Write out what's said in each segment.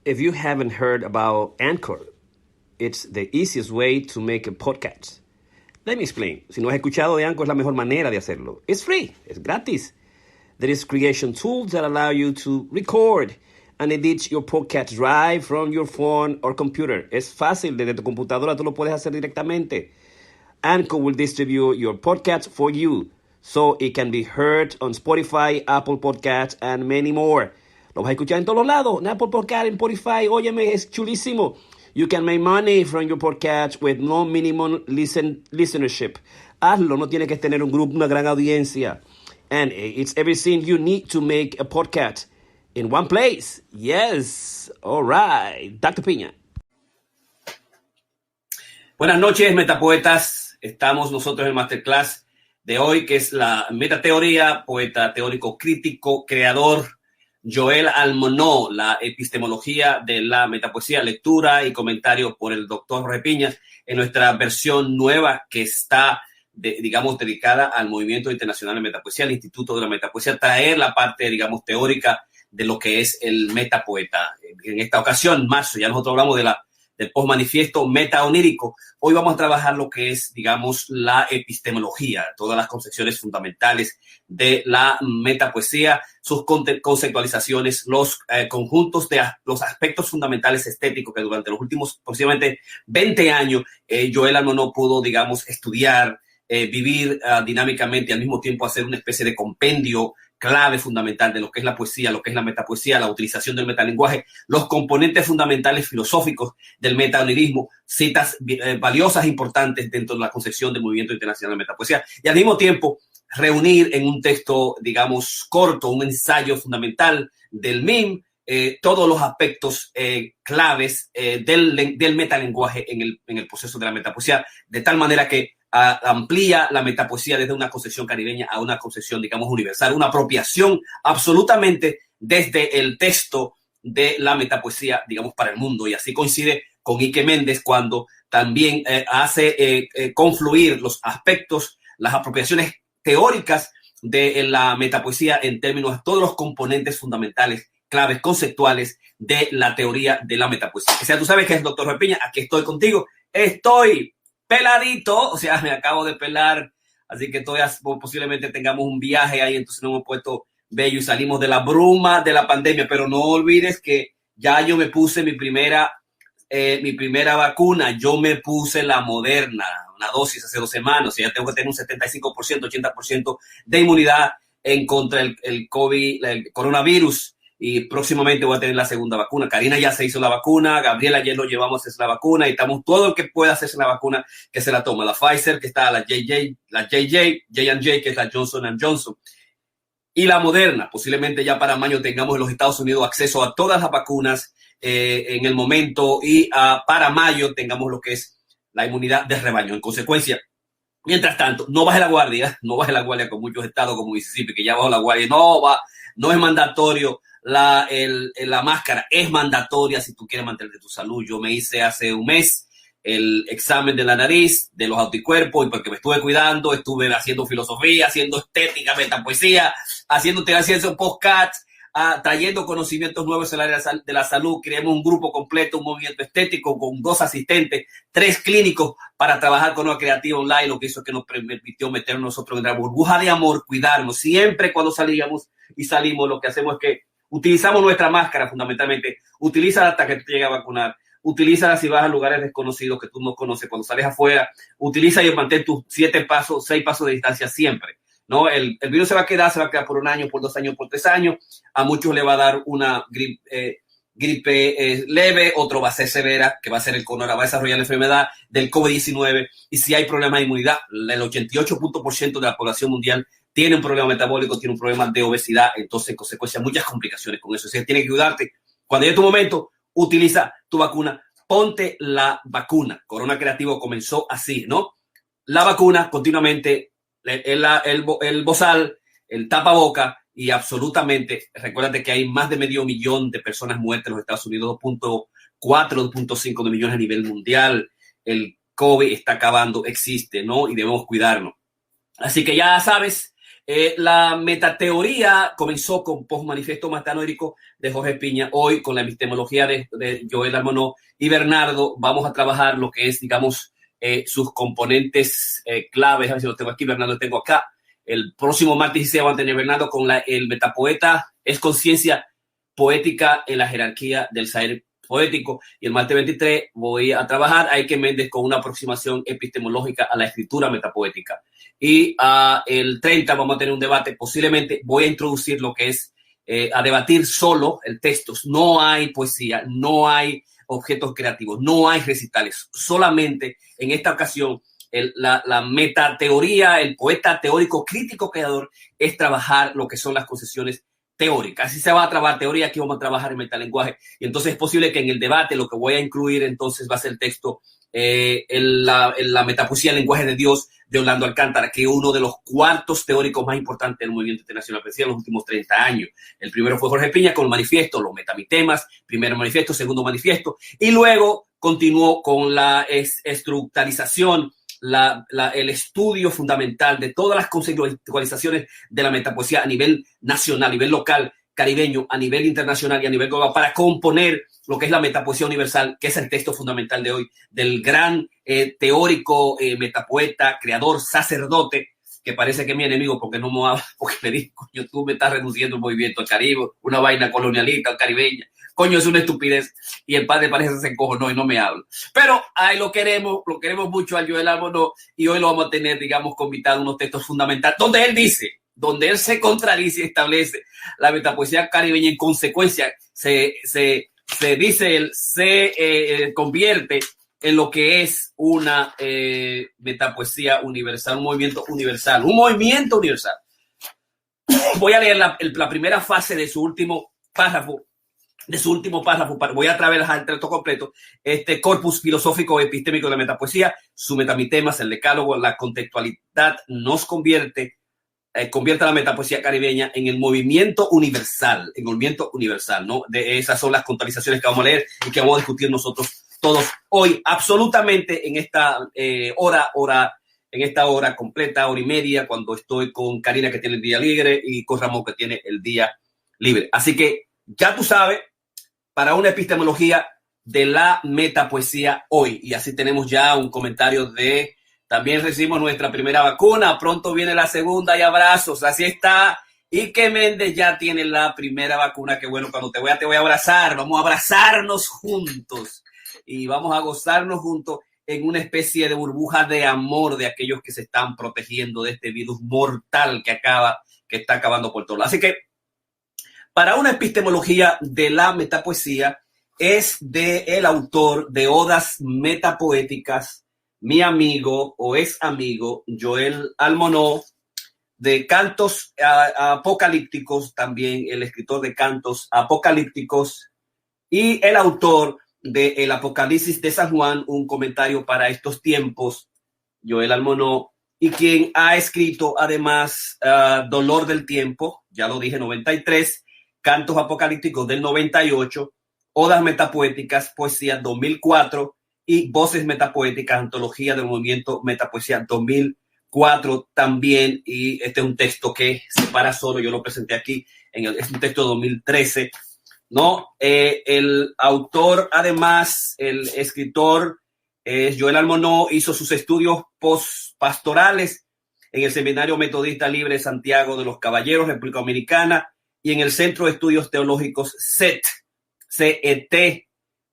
if you haven't heard about Anchor, it's the easiest way to make a podcast. Let me explain. Si no has escuchado de Anchor, es la mejor manera de hacerlo. It's free. Es gratis. There is creation tools that allow you to record and edit your podcast right from your phone or computer. Es fácil. Desde tu computadora tú lo puedes hacer directamente. Anchor will distribute your podcast for you so it can be heard on Spotify, Apple Podcasts, and many more. Lo vas a escuchar en todos lados. En Apple Podcasts, en Spotify. Óyeme, es chulísimo. You can make money from your podcast with no minimum listenership. Hazlo, no tienes que tener un grupo, una gran audiencia. And it's everything you need to make a podcast in one place. Yes. All right. Dr. Piña. Buenas noches, metapoetas. Estamos nosotros en el masterclass de hoy, que es la metateoría, poeta teórico crítico, creador, Joel Almonó, la epistemología de la metapoesía, lectura y comentario por el doctor Jorge Piña, en nuestra versión nueva que está, dedicada al movimiento internacional de metapoesía, al Instituto de la Metapoesía, traer la parte, teórica de lo que es el metapoeta. En esta ocasión, marzo, ya nosotros hablamos del postmanifiesto metaonírico. Hoy vamos a trabajar lo que es, la epistemología, todas las concepciones fundamentales de la metapoesía, sus conceptualizaciones, los conjuntos de los aspectos fundamentales estéticos que durante los últimos aproximadamente 20 años Joel Almonó pudo, estudiar, vivir dinámicamente y al mismo tiempo hacer una especie de compendio clave fundamental de lo que es la poesía, lo que es la metapoesía, la utilización del metalenguaje, los componentes fundamentales filosóficos del metaonirismo, citas valiosas e importantes dentro de la concepción del movimiento internacional de metapoesía, y al mismo tiempo reunir en un texto, corto, un ensayo fundamental del MIM, todos los aspectos claves del metalenguaje en el proceso de la metapoesía, de tal manera que amplía la metapoesía desde una concepción caribeña a una concepción, universal, una apropiación absolutamente desde el texto de la metapoesía, para el mundo. Y así coincide con Ike Méndez cuando también hace confluir los aspectos, las apropiaciones teóricas de la metapoesía en términos de todos los componentes fundamentales, claves, conceptuales de la teoría de la metapoesía. O sea, tú sabes que es el doctor Jorge Piña, aquí estoy contigo, estoy peladito, o sea, me acabo de pelar, así que todavía posiblemente tengamos un viaje ahí, entonces nos hemos puesto bello y salimos de la bruma de la pandemia, pero no olvides que ya yo me puse mi primera vacuna, yo me puse la Moderna, una dosis hace 2 semanas, o sea, ya tengo que tener un 75%, 80% de inmunidad en contra el COVID, el coronavirus. Y próximamente voy a tener la segunda vacuna. Karina ya se hizo la vacuna, Gabriela ayer lo llevamos a hacer la vacuna y estamos todo el que pueda hacerse la vacuna que se la toma. La Pfizer, que está la J&J, que es la Johnson & Johnson. Y la Moderna, posiblemente ya para mayo tengamos en los Estados Unidos acceso a todas las vacunas en el momento y para mayo tengamos lo que es la inmunidad de rebaño. En consecuencia, mientras tanto, no baje la guardia con muchos estados como Mississippi, que ya bajó la guardia. No es mandatorio. La máscara es mandatoria si tú quieres mantener tu salud. Yo me hice hace un mes el examen de la nariz, de los anticuerpos, y porque me estuve cuidando, estuve haciendo filosofía, haciendo estética, metapoesía, haciendo podcasts, trayendo conocimientos nuevos en el área de la salud. Creamos un grupo completo, un movimiento estético con 2 asistentes, 3 clínicos para trabajar con una creativa online, lo que hizo que nos permitió meternos nosotros en la burbuja de amor, cuidarnos. Siempre cuando salimos, lo que hacemos es que utilizamos nuestra máscara fundamentalmente. Utilízala hasta que te llegue a vacunar. Utilízala si vas a lugares desconocidos que tú no conoces. Cuando sales afuera, utiliza y mantén tus 6 pasos de distancia siempre, ¿no? El virus se va a quedar por 1 año, por 2 años, por 3 años. A muchos le va a dar una gripe leve, otro va a ser severa, que va a ser el coronavirus, va a desarrollar la enfermedad del COVID-19. Y si hay problemas de inmunidad, el 88% de la población mundial tiene un problema metabólico, tiene un problema de obesidad, entonces en consecuencia muchas complicaciones con eso. O sea, tiene que cuidarte. Cuando llegue tu momento, utiliza tu vacuna, ponte la vacuna. Corona Creativo comenzó así, ¿no? La vacuna continuamente, el bozal, el tapaboca y absolutamente, recuérdate que hay más de 500,000 de personas muertas en los Estados Unidos, 2.4, 2.5 de millones a nivel mundial. El COVID está acabando, existe, ¿no? Y debemos cuidarnos. Así que ya sabes, La metateoría comenzó con Postmanifiesto Metateórico de Jorge Piña. Hoy, con la epistemología de Joel Almonó y Bernardo, vamos a trabajar lo que es, digamos, sus componentes claves. A ver si lo tengo aquí, Bernardo, lo tengo acá. El próximo martes se va a tener Bernardo con el metapoeta, es conciencia poética en la jerarquía del saber poético. Y el martes 23 voy a trabajar a Eike Méndez con una aproximación epistemológica a la escritura metapoética. Y el 30 vamos a tener un debate. Posiblemente voy a introducir lo que es a debatir solo el texto. No hay poesía, no hay objetos creativos, no hay recitales. Solamente en esta ocasión la metateoría, el poeta teórico crítico creador, es trabajar lo que son las concepciones teóricas. Así se va a trabajar teoría, aquí vamos a trabajar en metalenguaje. Y entonces es posible que en el debate lo que voy a incluir entonces va a ser el texto, la metapoesía, el lenguaje de Dios, de Orlando Alcántara, que es uno de los cuartos teóricos más importantes del movimiento internacional poesía en los últimos 30 años. El primero fue Jorge Piña con el manifiesto, los metamitemas, primero manifiesto, segundo manifiesto, y luego continuó con la estructuralización, el estudio fundamental de todas las conceptualizaciones de la metapoesía a nivel nacional, a nivel local, caribeño, a nivel internacional y a nivel global, para componer lo que es la metapoesía universal, que es el texto fundamental de hoy, del gran teórico, metapoeta, creador, sacerdote, que parece que es mi enemigo porque no me habla, porque le digo, coño, tú me estás reduciendo el movimiento al Caribe, una vaina colonialista, caribeña. Coño, es una estupidez. Y el padre parece que se encojonó y no me habla. Pero ahí lo queremos mucho a Joel Almonó, y hoy lo vamos a tener, digamos, convitado unos textos fundamentales, donde él dice, donde él se contradice y establece la metapoesía caribeña. En consecuencia, se dice, él se convierte en lo que es una metapoesía universal, un movimiento universal, Voy a leer la primera fase de su último párrafo. Voy a trabajar el texto completo, este corpus filosófico epistémico de la metapoesía, su metamitemas, el decálogo, la contextualidad nos convierte a la metapoesía caribeña en el movimiento universal, ¿no? Esas son las contextualizaciones que vamos a leer y que vamos a discutir nosotros todos hoy, absolutamente en esta hora completa, hora y media, cuando estoy con Karina, que tiene el día libre, y con Ramón, que tiene el día libre. Así que ya tú sabes, para una epistemología de la metapoesía hoy. Y así tenemos ya un comentario también recibimos nuestra primera vacuna, pronto viene la segunda y abrazos, así está. Y que Méndez ya tiene la primera vacuna, que bueno, cuando te voy a abrazar, vamos a abrazarnos juntos y vamos a gozarnos juntos en una especie de burbuja de amor de aquellos que se están protegiendo de este virus mortal que está acabando por todos lados. Así que para una epistemología de la metapoesía es del autor de Odas Metapoéticas, mi amigo o ex amigo Joel Almonó, de Cantos Apocalípticos, también el escritor de Cantos Apocalípticos y el autor de El Apocalipsis de San Juan, un comentario para estos tiempos, Joel Almonó, y quien ha escrito además Dolor del Tiempo, ya lo dije, 93, Cantos Apocalípticos del 98, Odas Metapoéticas, Poesía 2004 y Voces Metapoéticas, Antología del Movimiento Metapoesía 2004 también. Y este es un texto que se para solo, yo lo presenté aquí, es un texto de 2013, ¿no? El autor, además, el escritor Joel Almonó, hizo sus estudios postpastorales en el Seminario Metodista Libre de Santiago de los Caballeros, República Dominicana, y en el Centro de Estudios Teológicos CET,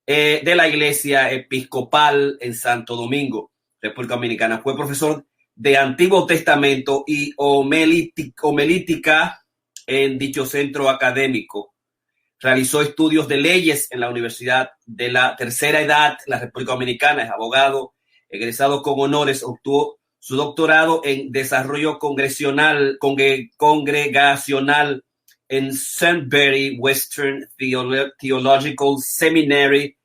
de la Iglesia Episcopal en Santo Domingo, República Dominicana. Fue profesor de Antiguo Testamento y homilítica en dicho centro académico. Realizó estudios de leyes en la Universidad de la Tercera Edad, la República Dominicana. Es abogado, egresado con honores. Obtuvo su doctorado en desarrollo congregacional en Sunbury Western Theological Seminary,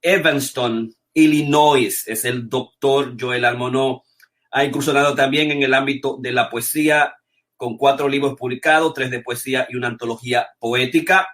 Evanston, Illinois. Es el doctor Joel Almonó. Ha incursionado también en el ámbito de la poesía, con 4 libros publicados, 3 de poesía y una antología poética.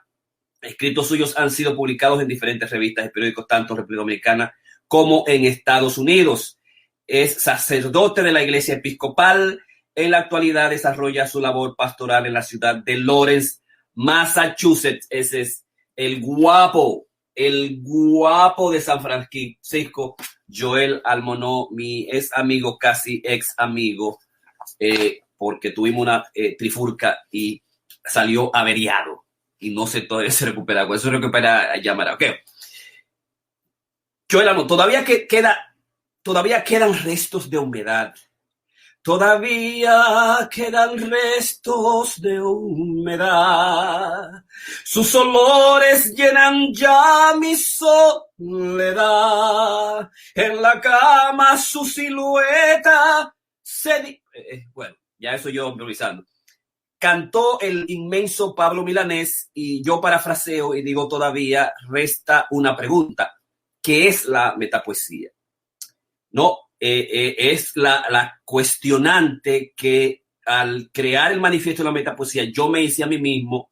Escritos suyos han sido publicados en diferentes revistas y periódicos, tanto en República Dominicana como en Estados Unidos. Es sacerdote de la Iglesia Episcopal, en la actualidad desarrolla su labor pastoral en la ciudad de Lawrence, Massachusetts. Ese es el guapo de San Francisco, Joel Almonó, mi ex amigo, casi ex amigo, porque tuvimos una trifulca y salió averiado y no sé, todavía se recupera. Con eso se recupera llamará. Ok. Joel Almonó, todavía quedan restos de humedad. Todavía quedan restos de humedad. Sus olores llenan ya mi soledad. En la cama su silueta se... bueno, ya eso yo improvisando. Cantó el inmenso Pablo Milanés y yo parafraseo y digo todavía resta una pregunta. ¿Qué es la metapoesía? No, es la cuestionante que al crear el manifiesto de la metapoesía yo me hice a mí mismo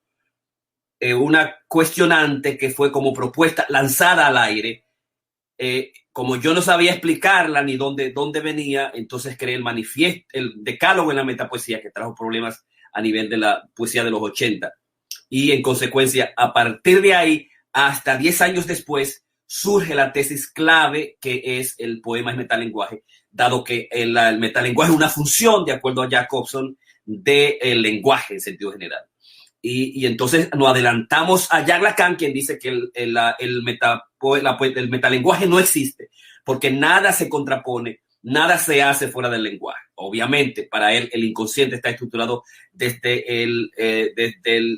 una cuestionante que fue como propuesta lanzada al aire. Como yo no sabía explicarla ni dónde venía, entonces creé el manifiesto, el decálogo en la metapoesía que trajo problemas a nivel de la poesía de los 80. Y en consecuencia, a partir de ahí, hasta 10 años después, surge la tesis clave que es el poema es metalenguaje, dado que el metalenguaje es una función, de acuerdo a Jacobson, del lenguaje en sentido general. Y entonces nos adelantamos a Jacques Lacan, quien dice que el metalenguaje no existe, porque nada se contrapone, nada se hace fuera del lenguaje. Obviamente, para él el inconsciente está estructurado desde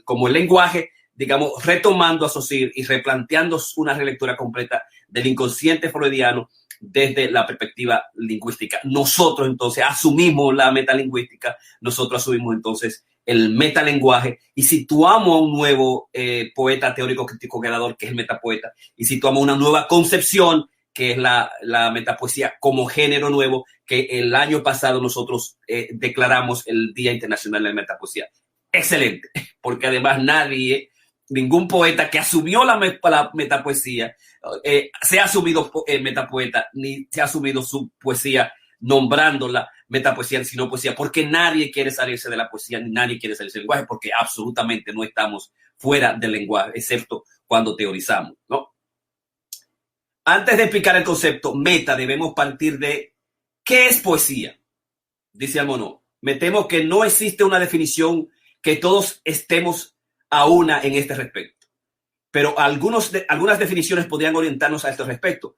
como el lenguaje, digamos, retomando a Saussure y replanteando una relectura completa del inconsciente freudiano desde la perspectiva lingüística. Nosotros entonces asumimos la metalingüística, nosotros asumimos entonces el metalenguaje y situamos a un nuevo poeta teórico crítico creador que es el metapoeta y situamos una nueva concepción que es la metapoesía como género nuevo que el año pasado nosotros declaramos el Día Internacional de la Metapoesía. Excelente, porque además ningún poeta que asumió la metapoesía se ha asumido metapoeta, ni se ha asumido su poesía nombrándola metapoesía, sino poesía, porque nadie quiere salirse de la poesía, ni nadie quiere salirse del lenguaje, porque absolutamente no estamos fuera del lenguaje, excepto cuando teorizamos, ¿no? Antes de explicar el concepto meta, debemos partir de ¿qué es poesía? Dice Almonó. Me temo que no existe una definición que todos estemos a una en este respecto. Pero algunas definiciones podrían orientarnos a este respecto.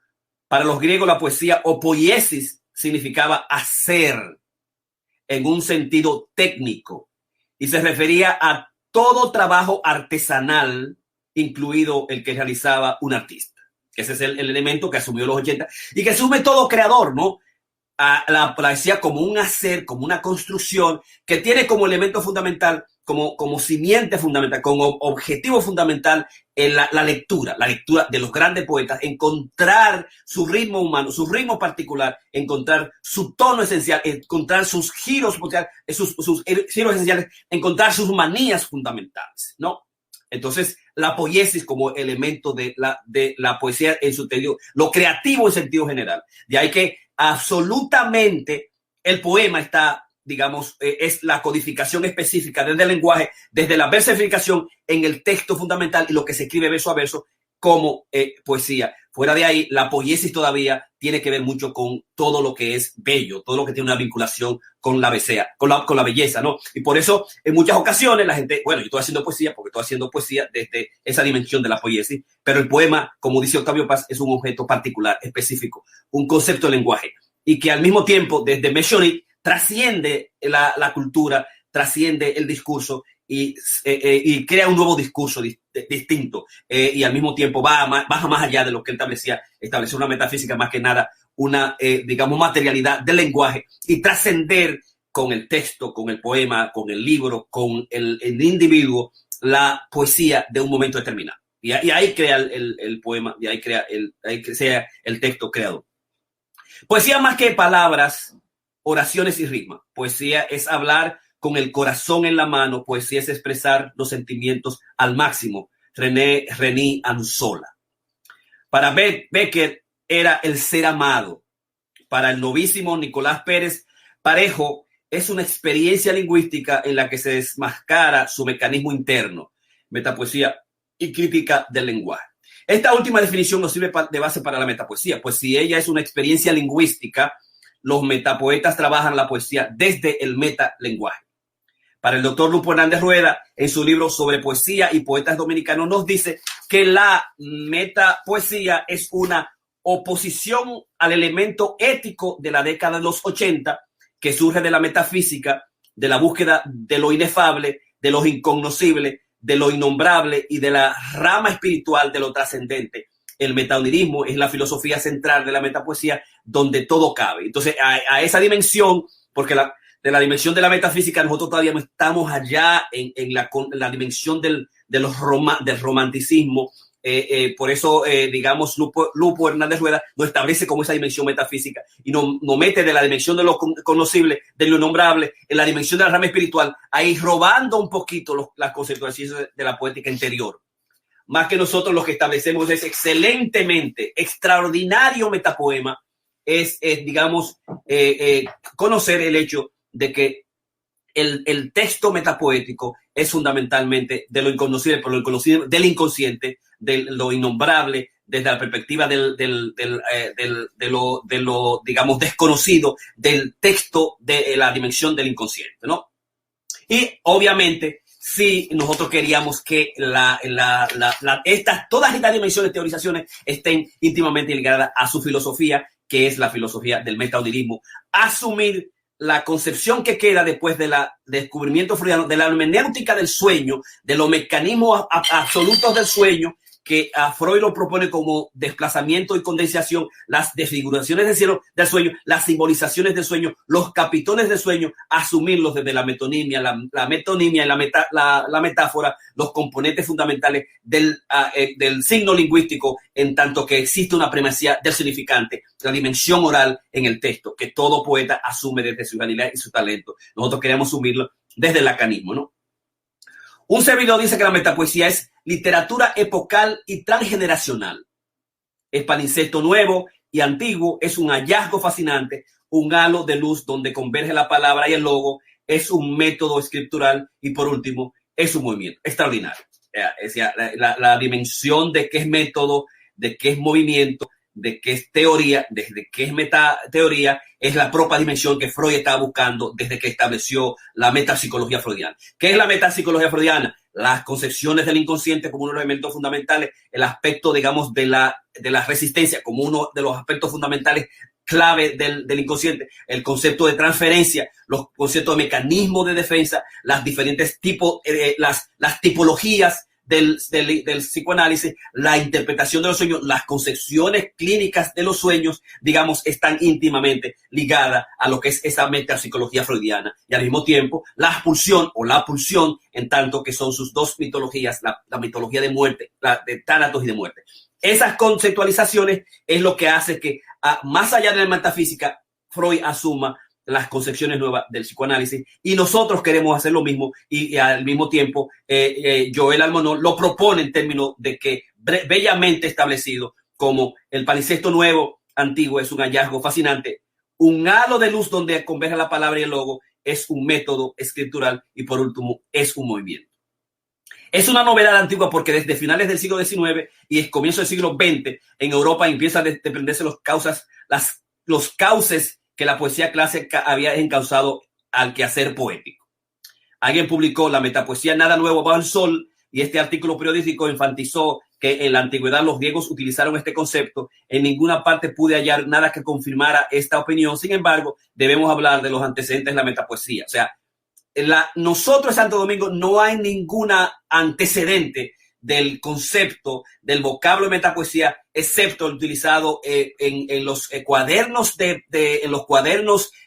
Para los griegos, la poesía o poiesis significaba hacer en un sentido técnico y se refería a todo trabajo artesanal, incluido el que realizaba un artista. Ese es el elemento que asumió los 80 y que asume todo creador, ¿no? A la poesía como un hacer, como una construcción que tiene como elemento fundamental, como simiente fundamental, como objetivo fundamental en la lectura de los grandes poetas, encontrar su ritmo humano, su ritmo particular, encontrar su tono esencial, encontrar sus giros esenciales, encontrar sus manías fundamentales, ¿no? Entonces, la poiesis como elemento de la poesía en su sentido, lo creativo en sentido general. De ahí que absolutamente el poema está, digamos, es la codificación específica desde el lenguaje, desde la versificación en el texto fundamental y lo que se escribe verso a verso como poesía. Fuera de ahí, la poiesis todavía tiene que ver mucho con todo lo que es bello, todo lo que tiene una vinculación con la belleza, ¿no? Y por eso, en muchas ocasiones, la gente, bueno, yo estoy haciendo poesía porque estoy haciendo poesía desde esa dimensión de la poiesis, pero el poema, como dice Octavio Paz, es un objeto particular, específico, un concepto de lenguaje, y que al mismo tiempo, desde Meshonic, trasciende la cultura, trasciende el discurso y crea un nuevo discurso distinto y al mismo tiempo baja más allá de lo que él estableció una metafísica más que nada, una, digamos, materialidad del lenguaje y trascender con el texto, con el poema, con el libro, con el individuo, la poesía de un momento determinado. Y ahí crea el poema, y ahí crea el texto creador. Poesía más que palabras, oraciones y rima. Poesía es hablar con el corazón en la mano. Poesía es expresar los sentimientos al máximo. René Anzola. Para Becker era el ser amado. Para el novísimo Nicolás Pérez Parejo es una experiencia lingüística en la que se desmascara su mecanismo interno, metapoesía y crítica del lenguaje. Esta última definición nos sirve de base para la metapoesía, pues si ella es una experiencia lingüística, los metapoetas trabajan la poesía desde el metalenguaje. Para el doctor Lupo Hernández Rueda, en su libro sobre poesía y poetas dominicanos, nos dice que la metapoesía es una oposición al elemento ético de la década de los 80, que surge de la metafísica, de la búsqueda de lo inefable, de lo incognoscible, de lo innombrable y de la rama espiritual de lo trascendente. El metaonirismo es la filosofía central de la metapoesía, donde todo cabe. Entonces, a esa dimensión, porque de la dimensión de la metafísica, nosotros todavía no estamos allá en la dimensión del romanticismo. Por eso, digamos, Lupo Hernández Rueda nos establece como esa dimensión metafísica y nos mete de la dimensión de lo conocible, de lo innombrable, en la dimensión de la rama espiritual, ahí robando un poquito las conceptualizaciones de la poética interior. Más que nosotros lo que establecemos es excelentemente, extraordinario metapoema, digamos, conocer el hecho de que el texto metapoético es fundamentalmente de lo inconocible, por lo inconocible, del inconsciente, de lo innombrable, desde la perspectiva de lo, digamos, desconocido, del texto de la dimensión del inconsciente, ¿no? Y obviamente, si nosotros queríamos que todas estas dimensiones de teorizaciones estén íntimamente ligadas a su filosofía, que es la filosofía del metaonirismo, asumir la concepción que queda después del descubrimiento freudiano de la hermenéutica del sueño, de los mecanismos absolutos del sueño, que a Freud lo propone como desplazamiento y condensación, las desfiguraciones del sueño, las simbolizaciones del sueño, los capitones del sueño, asumirlos desde la metonimia, la metonimia y la metáfora, los componentes fundamentales del signo lingüístico, en tanto que existe una primacía del significante, la dimensión oral en el texto, que todo poeta asume desde su realidad y su talento. Nosotros queremos asumirlo desde el lacanismo, ¿no? Un servidor dice que la metapoesía es literatura epocal y transgeneracional. Es palincesto nuevo y antiguo, es un hallazgo fascinante, un halo de luz donde converge la palabra y el logo, es un método escritural y, por último, es un movimiento extraordinario. La dimensión de qué es método, de qué es movimiento, de qué es teoría, desde qué es metateoría, es la propia dimensión que Freud estaba buscando desde que estableció la metapsicología freudiana. ¿Qué es la metapsicología freudiana? Las concepciones del inconsciente como uno de los elementos fundamentales, el aspecto, digamos, de la resistencia como uno de los aspectos fundamentales clave del inconsciente, el concepto de transferencia, los conceptos de mecanismo de defensa, las diferentes tipos, las tipologías del psicoanálisis, la interpretación de los sueños, las concepciones clínicas de los sueños, digamos, están íntimamente ligadas a lo que es esa metapsicología freudiana. Y al mismo tiempo, la expulsión o la pulsión, en tanto que son sus dos mitologías, la mitología de muerte, la de tánatos y de muerte. Esas conceptualizaciones es lo que hace que, más allá de la metafísica, Freud asuma las concepciones nuevas del psicoanálisis, y nosotros queremos hacer lo mismo, y al mismo tiempo Joel Almonó lo propone en términos de que bellamente establecido como el palincesto nuevo antiguo es un hallazgo fascinante, un halo de luz donde converge la palabra y el logo, es un método escritural y por último es un movimiento. Es una novedad antigua porque desde finales del siglo XIX y el comienzo del siglo XX en Europa empiezan a desprenderse los cauces que la poesía clásica había encauzado al quehacer poético. Alguien publicó La metapoesía, nada nuevo bajo el sol, y este artículo periodístico enfatizó que en la antigüedad los griegos utilizaron este concepto. En ninguna parte pude hallar nada que confirmara esta opinión. Sin embargo, debemos hablar de los antecedentes de la metapoesía. O sea, nosotros en Santo Domingo no hay ninguna antecedente del concepto del vocablo de metapoesía, excepto el utilizado en los cuadernos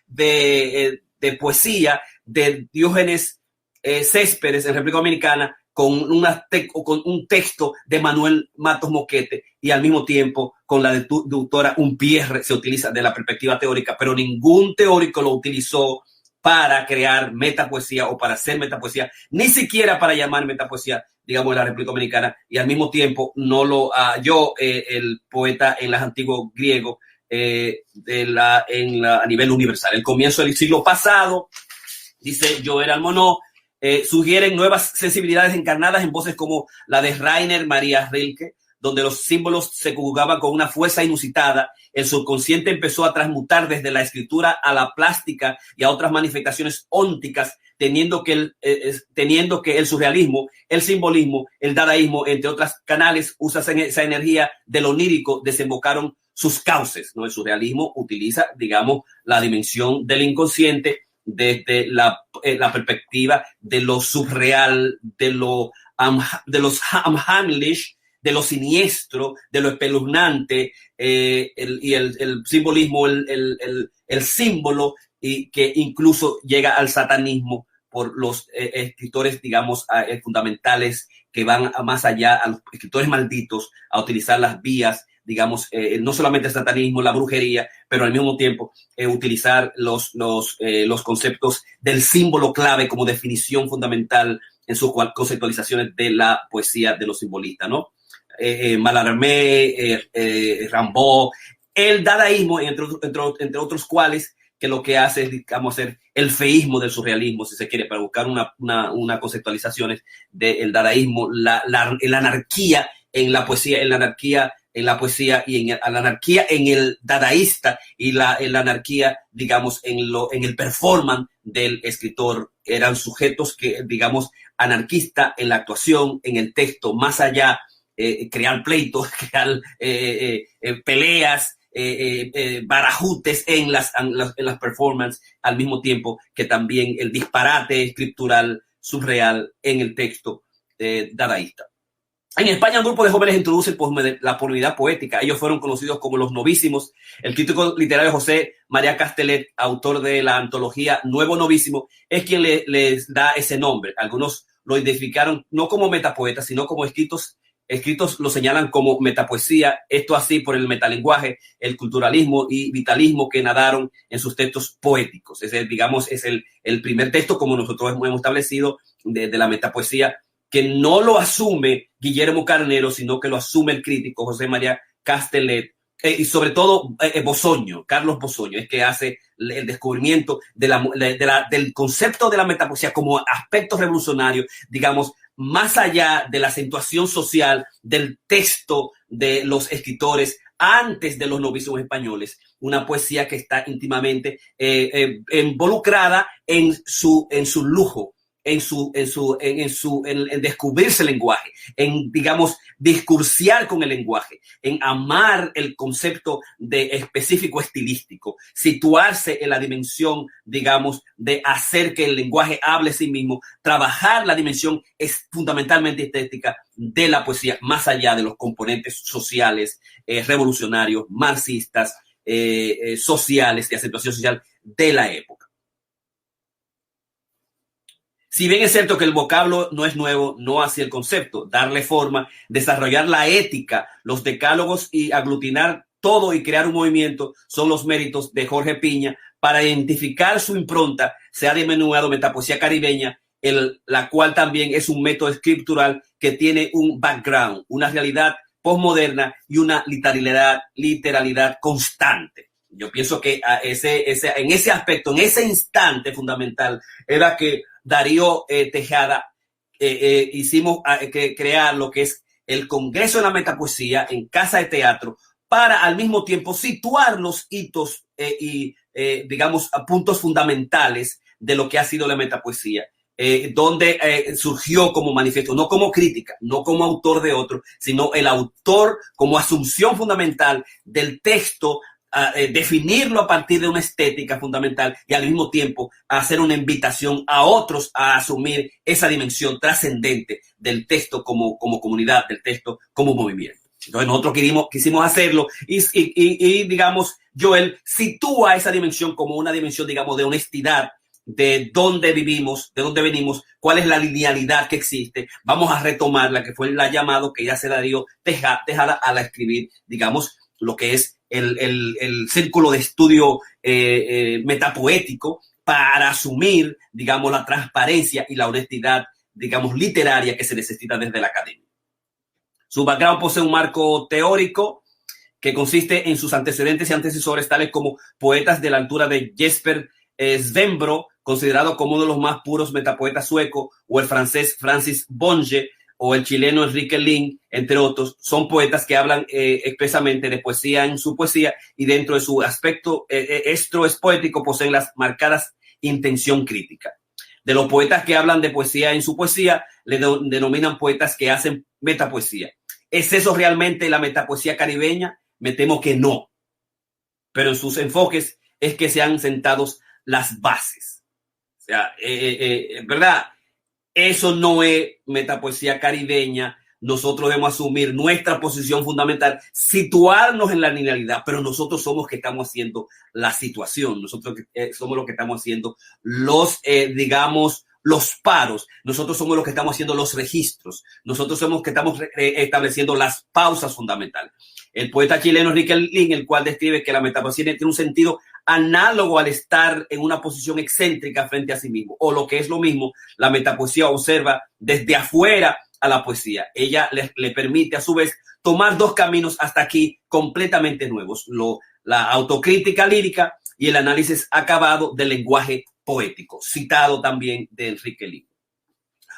de poesía de Diógenes Céspedes en República Dominicana, con un texto de Manuel Matos Moquete, y al mismo tiempo con la de doctora Umpierre se utiliza de la perspectiva teórica, pero ningún teórico lo utilizó para crear metapoesía o para hacer metapoesía, ni siquiera para llamar metapoesía, digamos, en la República Dominicana, y al mismo tiempo no lo halló el poeta en los antiguos griegos a nivel universal. El comienzo del siglo pasado, dice Joel Almonó, sugieren nuevas sensibilidades encarnadas en voces como la de Rainer Maria Rilke, donde los símbolos se conjugaban con una fuerza inusitada. El subconsciente empezó a transmutar desde la escritura a la plástica y a otras manifestaciones ónticas, teniendo que el surrealismo, el simbolismo, el dadaísmo, entre otros canales, usan esa energía de lo onírico, desembocaron sus cauces, ¿no? El surrealismo utiliza, digamos, la dimensión del inconsciente desde la perspectiva de lo subreal, de los unheimlich, de lo siniestro, de lo espeluznante, el simbolismo, el símbolo, y que incluso llega al satanismo por los escritores, digamos, fundamentales que van más allá, a los escritores malditos, a utilizar las vías, digamos, no solamente el satanismo, la brujería, pero al mismo tiempo utilizar los conceptos del símbolo clave como definición fundamental en sus conceptualizaciones de la poesía de los simbolistas, ¿no? Mallarmé, Rimbaud, el dadaísmo, entre otros cuales, que lo que hace es, digamos, hacer el feísmo del surrealismo, si se quiere, para buscar una conceptualización del dadaísmo, la anarquía en la poesía, la anarquía en la poesía y la anarquía en el dadaísta y la anarquía, digamos, en el performance del escritor. Eran sujetos que, digamos, anarquista en la actuación, en el texto, más allá, crear pleitos, crear peleas, barajutes en las performances, al mismo tiempo que también el disparate escritural surreal en el texto dadaísta. En España, un grupo de jóvenes introduce la posmodernidad poética. Ellos fueron conocidos como los novísimos. El crítico literario José María Castellet, autor de la antología Nuevo Novísimo, es quien les da ese nombre. Algunos lo identificaron no como metapoetas, sino como escritos lo señalan como metapoesía, esto así por el metalenguaje, el culturalismo y vitalismo que nadaron en sus textos poéticos. Ese, digamos, es el primer texto, como nosotros hemos establecido, de la metapoesía, que no lo asume Guillermo Carnero, sino que lo asume el crítico José María Castellet, y sobre todo Bosoño, Carlos Bosoño, es que hace el descubrimiento del concepto de la metapoesía como aspecto revolucionario, digamos, más allá de la acentuación social del texto de los escritores antes de los novísimos españoles, una poesía que está íntimamente involucrada en su lujo, en descubrirse el lenguaje, en, digamos, discursiar con el lenguaje, en amar el concepto de específico estilístico, situarse en la dimensión, digamos, de hacer que el lenguaje hable a sí mismo, trabajar la dimensión es fundamentalmente estética de la poesía, más allá de los componentes sociales, revolucionarios, marxistas, sociales, de acentuación social de la época. Si bien es cierto que el vocablo no es nuevo, no así el concepto, darle forma, desarrollar la ética, los decálogos y aglutinar todo y crear un movimiento son los méritos de Jorge Piña. Para identificar su impronta se ha denominado metapoesía caribeña, la cual también es un método escritural que tiene un background, una realidad postmoderna y una literalidad constante. Yo pienso que en ese aspecto, en ese instante fundamental, era que Darío Tejada hicimos crear lo que es el Congreso de la Metapoesía en Casa de Teatro para al mismo tiempo situar los hitos digamos, puntos fundamentales de lo que ha sido la metapoesía, donde surgió como manifiesto, no como crítica, no como autor de otro, sino el autor como asunción fundamental del texto, definirlo a partir de una estética fundamental y al mismo tiempo hacer una invitación a otros a asumir esa dimensión trascendente del texto como comunidad, del texto como movimiento. Entonces nosotros quisimos hacerlo y digamos, Joel sitúa esa dimensión como una dimensión, digamos, de honestidad, de dónde vivimos, de dónde venimos, cuál es la linealidad que existe. Vamos a retomar la que fue el llamado que ya se Darío Tejada al escribir, digamos, lo que es el círculo de estudio metapoético para asumir, digamos, la transparencia y la honestidad, digamos, literaria que se necesita desde la academia. Su background posee un marco teórico que consiste en sus antecedentes y antecesores, tales como poetas de la altura de Jesper Svenbro, considerado como uno de los más puros metapoetas suecos, o el francés Francis Bonge, o el chileno Enrique Lin, entre otros, son poetas que hablan expresamente de poesía en su poesía, y dentro de su aspecto poético poseen las marcadas intención crítica. De los poetas que hablan de poesía en su poesía, le denominan poetas que hacen metapoesía. ¿Es eso realmente la metapoesía caribeña? Me temo que no. Pero en sus enfoques es que se han sentado las bases. O sea, ¿verdad? Eso no es metapoesía caribeña. Nosotros debemos asumir nuestra posición fundamental, situarnos en la linealidad, pero nosotros somos los que estamos haciendo la situación. Nosotros somos los que estamos haciendo digamos, los paros. Nosotros somos los que estamos haciendo los registros. Nosotros somos los que estamos estableciendo las pausas fundamentales. El poeta chileno Enrique Lin, el cual describe que la metapoesía tiene un sentido análogo al estar en una posición excéntrica frente a sí mismo, o lo que es lo mismo, la metapoesía observa desde afuera a la poesía. Ella le permite a su vez tomar dos caminos hasta aquí completamente nuevos, la autocrítica lírica y el análisis acabado del lenguaje poético, citado también de Enrique Lin.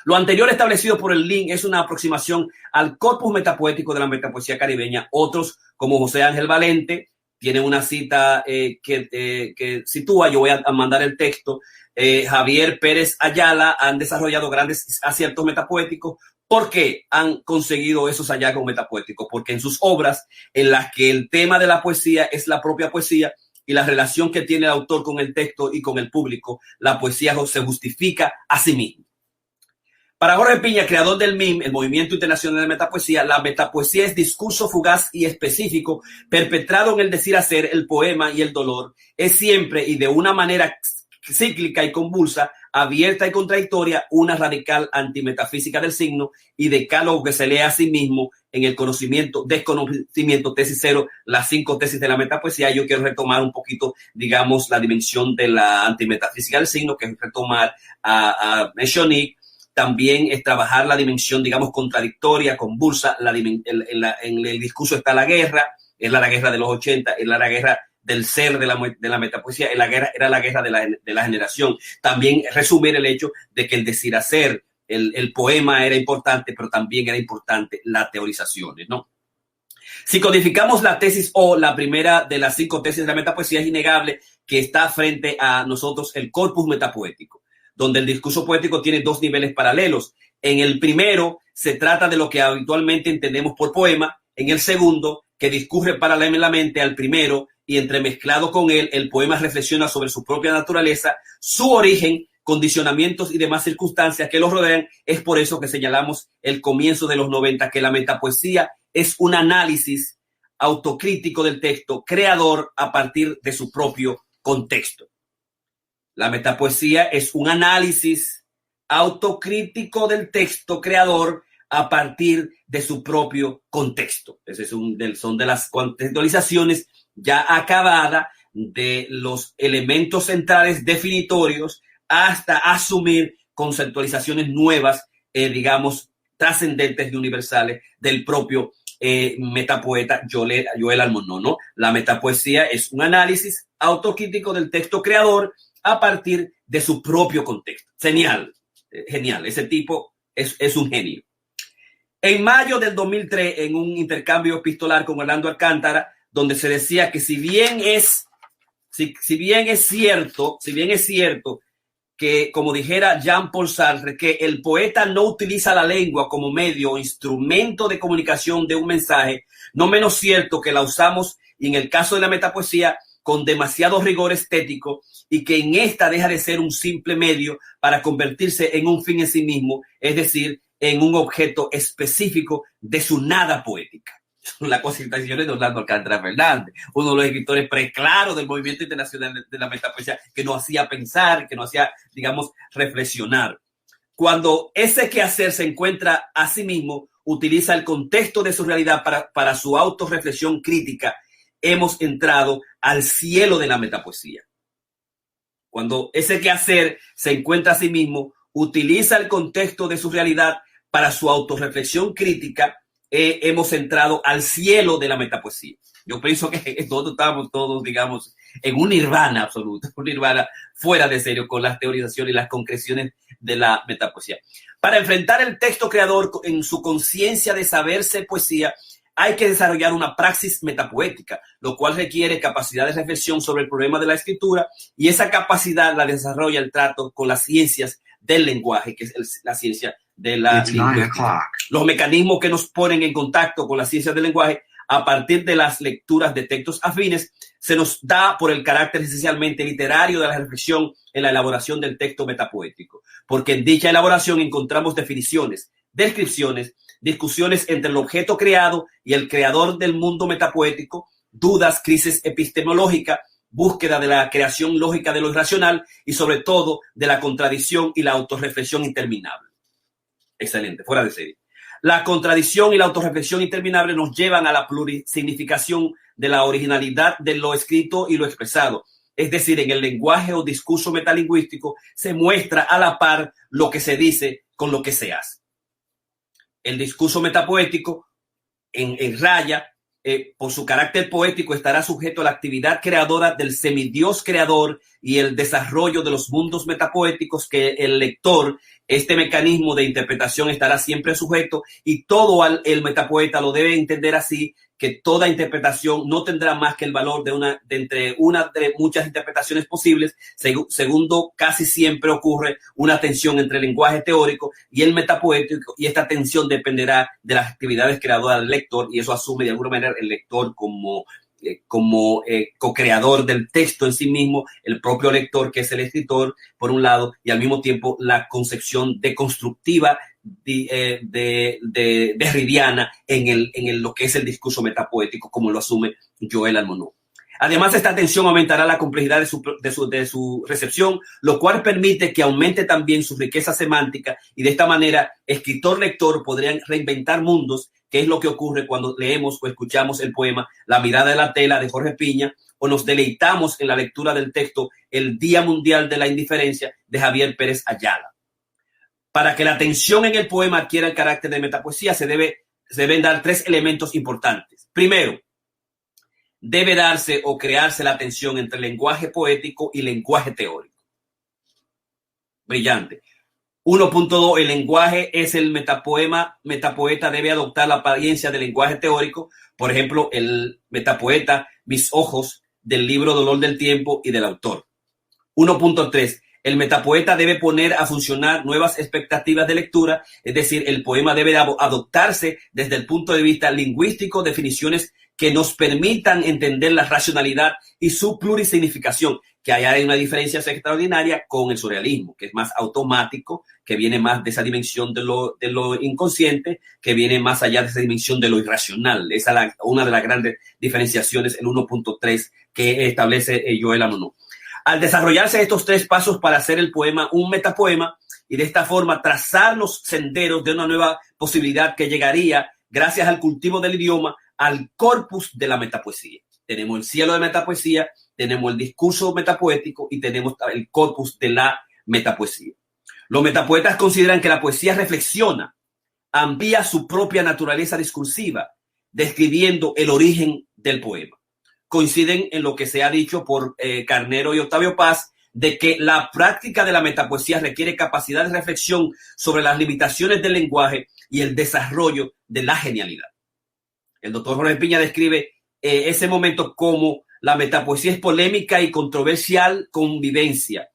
Lo anterior establecido por el Lin es una aproximación al corpus metapoético de la metapoesía caribeña. Otros, como José Ángel Valente, tienen una cita que sitúa, yo voy a mandar el texto, Javier Pérez Ayala han desarrollado grandes aciertos metapoéticos. ¿Por qué han conseguido esos hallazgos metapoéticos? Porque en sus obras, en las que el tema de la poesía es la propia poesía y la relación que tiene el autor con el texto y con el público, la poesía se justifica a sí misma. Para Jorge Piña, creador del MIM, el Movimiento Internacional de Metapoesía, la metapoesía es discurso fugaz y específico, perpetrado en el decir hacer, el poema y el dolor. Es siempre y de una manera cíclica y convulsa, abierta y contradictoria, una radical antimetafísica del signo y decálogo que se lee a sí mismo en el conocimiento, desconocimiento, tesis cero, las 5 tesis de la metapoesía. Yo quiero retomar un poquito, digamos, la dimensión de la antimetafísica del signo, que es retomar a Meshonic. También es trabajar la dimensión, digamos, contradictoria, convulsa. En el discurso está la guerra, es la guerra de los 80, es la guerra del ser de la metapoesía, era la guerra de la generación. También resumir el hecho de que el decir hacer, el poema era importante, pero también era importante las teorizaciones, ¿no? Si codificamos la tesis O, la primera de las 5 tesis de la metapoesía, es innegable que está frente a nosotros el corpus metapoético, donde el discurso poético tiene 2 niveles paralelos. En el primero se trata de lo que habitualmente entendemos por poema. En el segundo, que discurre paralelamente al primero y entremezclado con él, el poema reflexiona sobre su propia naturaleza, su origen, condicionamientos y demás circunstancias que los rodean. Es por eso que señalamos el comienzo de los 90, que la metapoesía es un análisis autocrítico del texto, creador a partir de su propio contexto. La metapoesía es un análisis autocrítico del texto creador a partir de su propio contexto. Ese son de las contextualizaciones ya acabadas de los elementos centrales definitorios hasta asumir conceptualizaciones nuevas, digamos, trascendentes y universales del propio metapoeta Joel Almonó, ¿no? La metapoesía es un análisis autocrítico del texto creador a partir de su propio contexto. Genial. Ese tipo es un genio. En mayo del 2003, en un intercambio epistolar con Orlando Alcántara, donde se decía que si bien es cierto que, como dijera Jean-Paul Sartre, que el poeta no utiliza la lengua como medio o instrumento de comunicación de un mensaje, no menos cierto que la usamos, y en el caso de la metapoesía, con demasiado rigor estético, y que en esta deja de ser un simple medio para convertirse en un fin en sí mismo, es decir, en un objeto específico de su nada poética. Son las consideraciones de Orlando Alcántara Fernández, uno de los escritores preclaros del movimiento internacional de la metapoesía, que nos hacía pensar, que nos hacía, digamos, reflexionar. Cuando ese quehacer se encuentra a sí mismo, utiliza el contexto de su realidad para su autorreflexión crítica, hemos entrado al cielo de la metapoesía. Cuando ese quehacer se encuentra a sí mismo, utiliza el contexto de su realidad para su autorreflexión crítica, hemos entrado al cielo de la metapoesía. Yo pienso que todos estamos, digamos, en un nirvana absoluto, un nirvana fuera de serio con las teorizaciones y las concreciones de la metapoesía. Para enfrentar el texto creador en su conciencia de saberse poesía, hay que desarrollar una praxis metapoética, lo cual requiere capacidad de reflexión sobre el problema de la escritura, y esa capacidad la desarrolla el trato con las ciencias del lenguaje, que es la ciencia de la lingüística. Los mecanismos que nos ponen en contacto con las ciencias del lenguaje a partir de las lecturas de textos afines se nos da por el carácter esencialmente literario de la reflexión en la elaboración del texto metapoético, porque en dicha elaboración encontramos definiciones, descripciones, discusiones entre el objeto creado y el creador del mundo metapoético, dudas, crisis epistemológica, búsqueda de la creación lógica de lo irracional y sobre todo de la contradicción y la autorreflexión interminable. Excelente, fuera de serie. La contradicción y la autorreflexión interminable nos llevan a la plurisignificación de la originalidad de lo escrito y lo expresado. Es decir, en el lenguaje o discurso metalingüístico se muestra a la par lo que se dice con lo que se hace. El discurso metapoético en raya, por su carácter poético, estará sujeto a la actividad creadora del semidios creador y el desarrollo de los mundos metapoéticos que el lector, este mecanismo de interpretación estará siempre sujeto, y todo el metapoeta lo debe entender así, que toda interpretación no tendrá más que el valor de entre una de muchas interpretaciones posibles. Segundo, casi siempre ocurre una tensión entre el lenguaje teórico y el metapoético, y esta tensión dependerá de las actividades creadoras del lector, y eso asume de alguna manera el lector como co-creador del texto en sí mismo, el propio lector, que es el escritor, por un lado, y al mismo tiempo la concepción deconstructiva derridiana en lo que es el discurso metapoético, como lo asume Joel Almonó. Además, esta tensión aumentará la complejidad de su recepción, lo cual permite que aumente también su riqueza semántica, y de esta manera, escritor-lector podrían reinventar mundos, que es lo que ocurre cuando leemos o escuchamos el poema La mirada de la tela de Jorge Piña, o nos deleitamos en la lectura del texto El Día Mundial de la Indiferencia de Javier Pérez Ayala. Para que la tensión en el poema adquiera el carácter de metapoesía, se deben dar tres elementos importantes. Primero, debe darse o crearse la tensión entre lenguaje poético y lenguaje teórico. Brillante. 1.2. El lenguaje es el metapoeta debe adoptar la apariencia del lenguaje teórico. Por ejemplo, el metapoeta, mis ojos, del libro Dolor del Tiempo y del autor. 1.3. El metapoeta debe poner a funcionar nuevas expectativas de lectura, es decir, el poema debe adoptarse desde el punto de vista lingüístico, definiciones que nos permitan entender la racionalidad y su plurisignificación, que allá hay una diferencia extraordinaria con el surrealismo, que es más automático, que viene más de esa dimensión de lo inconsciente, que viene más allá de esa dimensión de lo irracional. Esa es una de las grandes diferenciaciones, el 1.3 que establece Joel Almonó. Al desarrollarse estos tres pasos para hacer el poema un metapoema, y de esta forma trazar los senderos de una nueva posibilidad que llegaría, gracias al cultivo del idioma, al corpus de la metapoesía. Tenemos el cielo de metapoesía, tenemos el discurso metapoético y tenemos el corpus de la metapoesía. Los metapoetas consideran que la poesía reflexiona, amplía su propia naturaleza discursiva, describiendo el origen del poema. Coinciden en lo que se ha dicho por Carnero y Octavio Paz, de que la práctica de la metapoesía requiere capacidad de reflexión sobre las limitaciones del lenguaje y el desarrollo de la genialidad. El doctor Jorge Piña describe ese momento como la metapoesía es polémica y controversial convivencia.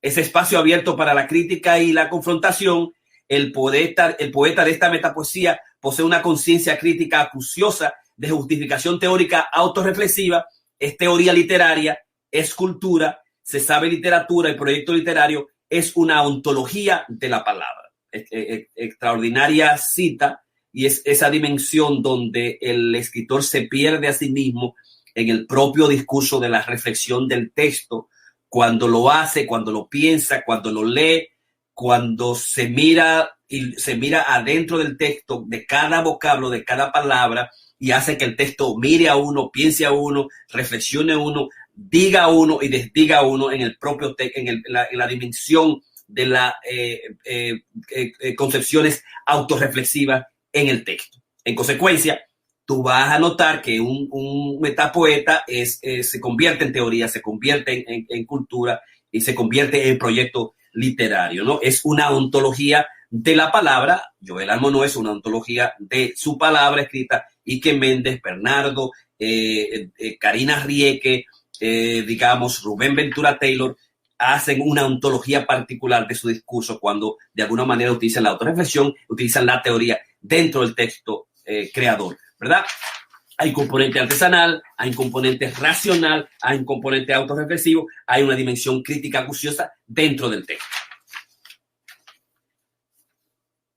Ese espacio abierto para la crítica y la confrontación. El poeta de esta metapoesía posee una conciencia crítica acuciosa de justificación teórica autorreflexiva, es teoría literaria, es cultura, se sabe literatura, el proyecto literario es una ontología de la palabra. Extraordinaria cita, y es esa dimensión donde el escritor se pierde a sí mismo en el propio discurso de la reflexión del texto, cuando lo hace, cuando lo piensa, cuando lo lee, cuando se mira adentro del texto, de cada vocablo, de cada palabra, y hace que el texto mire a uno, piense a uno, reflexione a uno, diga a uno y desdiga a uno en el propio en la dimensión de las concepciones autorreflexivas en el texto. En consecuencia, tú vas a notar que un metapoeta se convierte en teoría, se convierte en cultura y se convierte en proyecto literario, ¿no? Es una ontología de la palabra. Joel Almonó es una ontología de su palabra escrita. Ike Méndez, Bernardo, Karina Rieke, digamos, Rubén Ventura Taylor, hacen una ontología particular de su discurso cuando de alguna manera utilizan la autorreflexión, utilizan la teoría dentro del texto creador, ¿verdad? Hay un componente artesanal, hay un componente racional, hay un componente autorreflexivo, hay una dimensión crítica acuciosa dentro del texto.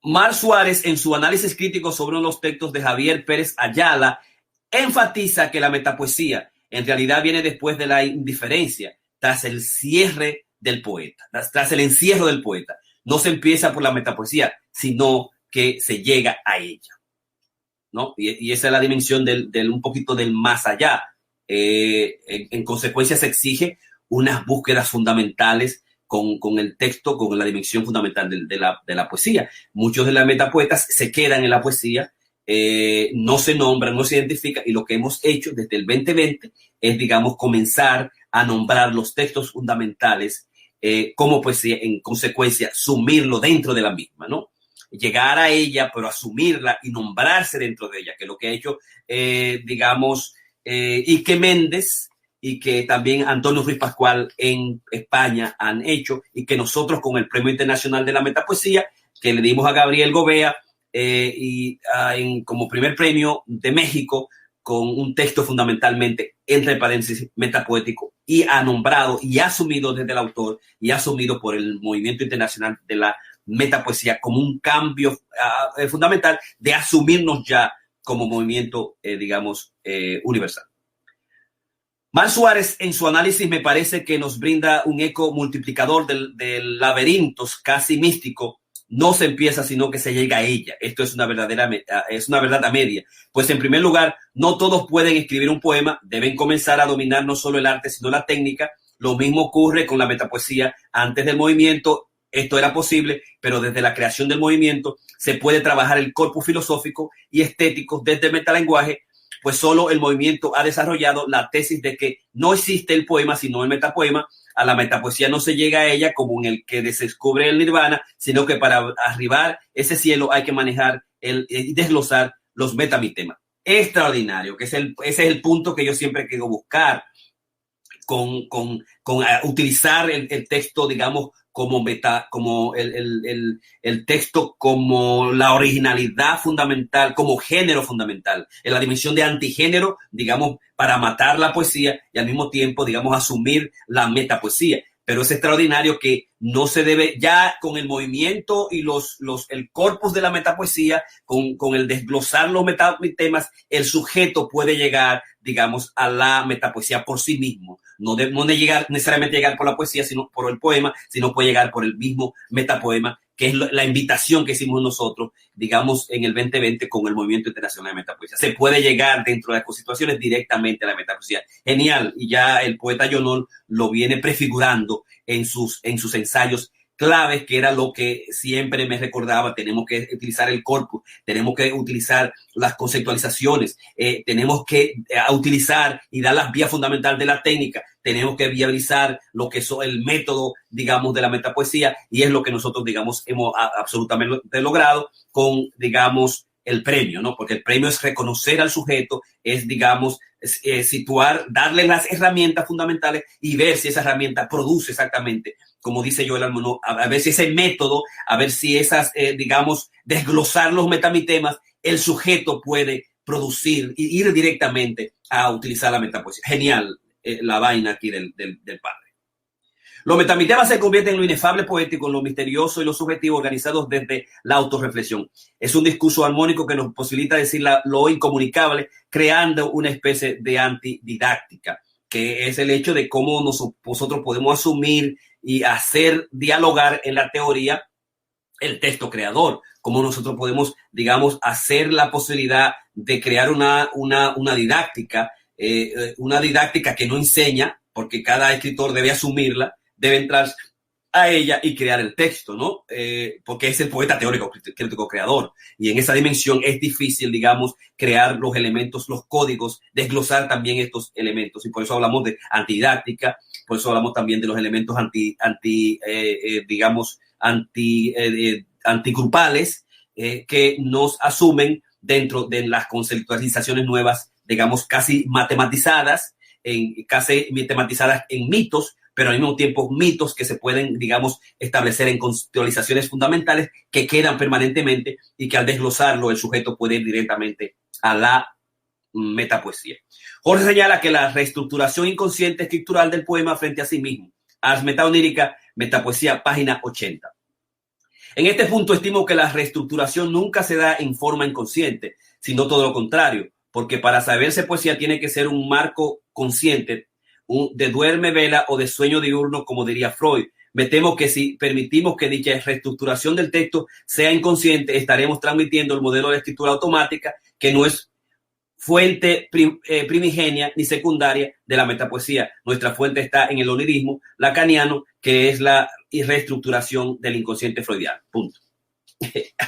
Mar Suárez, en su análisis crítico sobre los textos de Javier Pérez Ayala, enfatiza que la metapoesía en realidad viene después de la indiferencia, tras el cierre del poeta, tras el encierro del poeta. No se empieza por la metapoesía, sino que se llega a ella, ¿no? Y esa es la dimensión del un poquito del más allá. En consecuencia, se exige unas búsquedas fundamentales con el texto, con la dimensión fundamental de la poesía. Muchos de los metapoetas se quedan en la poesía, no se nombran, no se identifican, y lo que hemos hecho desde el 2020 es, digamos, comenzar a nombrar los textos fundamentales como poesía, en consecuencia, sumirlo dentro de la misma, ¿no? Llegar a ella, pero asumirla y nombrarse dentro de ella, que es lo que ha hecho, digamos, Ike Méndez, y que también Antonio Ruiz Pascual en España han hecho, y que nosotros con el Premio Internacional de la Metapoesía, que le dimos a Gabriel Gobea, como primer premio de México, con un texto fundamentalmente, entre paréntesis, metapoético, y ha nombrado y ha asumido desde el autor y ha asumido por el Movimiento Internacional de la Metapoesía como un cambio fundamental de asumirnos ya como movimiento, digamos, universal. Mar Suárez, en su análisis, me parece que nos brinda un eco multiplicador del laberintos casi místico. No se empieza, sino que se llega a ella. Esto es una verdad a media. Pues, en primer lugar, no todos pueden escribir un poema. Deben comenzar a dominar no solo el arte, sino la técnica. Lo mismo ocurre con la metapoesía. Antes del movimiento, esto era posible, pero desde la creación del movimiento se puede trabajar el corpus filosófico y estético desde el metalenguaje, pues solo el movimiento ha desarrollado la tesis de que no existe el poema, sino el metapoema. A la metapoesía no se llega a ella como en el que descubre el nirvana, sino que para arribar ese cielo hay que manejar y desglosar los metamitemas. Extraordinario, que ese es el punto que yo siempre quiero buscar con utilizar el texto, digamos, como el texto como la originalidad fundamental, como género fundamental, en la dimensión de antigénero, digamos, para matar la poesía y al mismo tiempo, digamos, asumir la metapoesía. Pero es extraordinario que no se debe, ya con el movimiento y el corpus de la metapoesía, con el desglosar los metatemas, el sujeto puede llegar, digamos, a la metapoesía por sí mismo. No necesariamente llegar por la poesía, sino por el poema, sino puede llegar por el mismo metapoema, que es la invitación que hicimos nosotros, digamos, en el 2020 con el Movimiento Internacional de Metapoesía. Se puede llegar dentro de las situaciones directamente a la metapoesía. Genial, y ya el poeta Yonol lo viene prefigurando en sus ensayos claves, que era lo que siempre me recordaba. Tenemos que utilizar el corpus, tenemos que utilizar las conceptualizaciones, tenemos que utilizar y dar las vías fundamentales de la técnica, tenemos que viabilizar lo que es el método, digamos, de la metapoesía, y es lo que nosotros, digamos, hemos absolutamente logrado con, digamos, el premio, ¿no? Porque el premio es reconocer al sujeto, es, digamos, situar, darle las herramientas fundamentales y ver si esa herramienta produce exactamente, como dice Joel Almonó, a ver si ese método, a ver si esas, digamos, desglosar los metamitemas, el sujeto puede producir y ir directamente a utilizar la metapoesía. Genial la vaina aquí del padre. Los metamitemas se convierten en lo inefable poético, en lo misterioso y lo subjetivo, organizados desde la autorreflexión. Es un discurso armónico que nos posibilita decir lo incomunicable, creando una especie de antididáctica, que es el hecho de cómo nosotros podemos asumir y hacer dialogar en la teoría el texto creador, cómo nosotros podemos, digamos, hacer la posibilidad de crear una didáctica, una didáctica que no enseña, porque cada escritor debe asumirla, debe entrar a ella y crear el texto, ¿no? Porque es el poeta teórico, crítico, creador. Y en esa dimensión es difícil, digamos, crear los elementos, los códigos, desglosar también estos elementos. Y por eso hablamos de antididáctica, por eso hablamos también de los elementos antigrupales que nos asumen dentro de las conceptualizaciones nuevas, digamos, casi matematizadas en mitos, pero al mismo tiempo mitos que se pueden, digamos, establecer en conceptualizaciones fundamentales que quedan permanentemente y que al desglosarlo el sujeto puede ir directamente a la metapoesía. Jorge señala que la reestructuración inconsciente escritural del poema frente a sí mismo. Ars Metaonírica, Metapoesía, página 80. En este punto estimo que la reestructuración nunca se da en forma inconsciente, sino todo lo contrario, porque para saberse poesía tiene que ser un marco consciente, de duerme, vela o de sueño diurno, como diría Freud. Me temo que si permitimos que dicha reestructuración del texto sea inconsciente, estaremos transmitiendo el modelo de escritura automática que no es fuente primigenia ni secundaria de la metapoesía. Nuestra fuente está en el onirismo lacaniano, que es la reestructuración del inconsciente freudiano. Punto.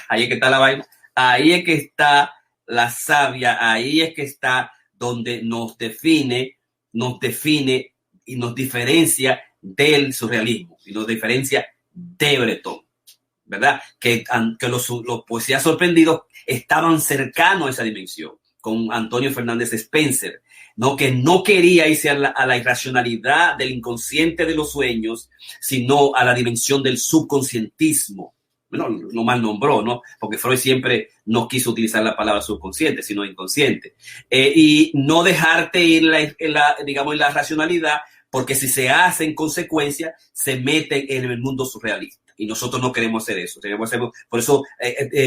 Ahí es que está la vaina. Ahí es que está la savia. Ahí es que está donde nos define y nos diferencia del surrealismo y nos diferencia de Breton, ¿verdad? Que los poesías sorprendidos estaban cercanos a esa dimensión, con Antonio Fernández Spencer, ¿no? Que no quería irse a la irracionalidad del inconsciente de los sueños, sino a la dimensión del subconscientismo. Bueno, lo mal nombró, ¿no? Porque Freud siempre no quiso utilizar la palabra subconsciente, sino inconsciente. Y no dejarte ir en la racionalidad, porque si se hace en consecuencia, se meten en el mundo surrealista. Y nosotros no queremos hacer eso. Por eso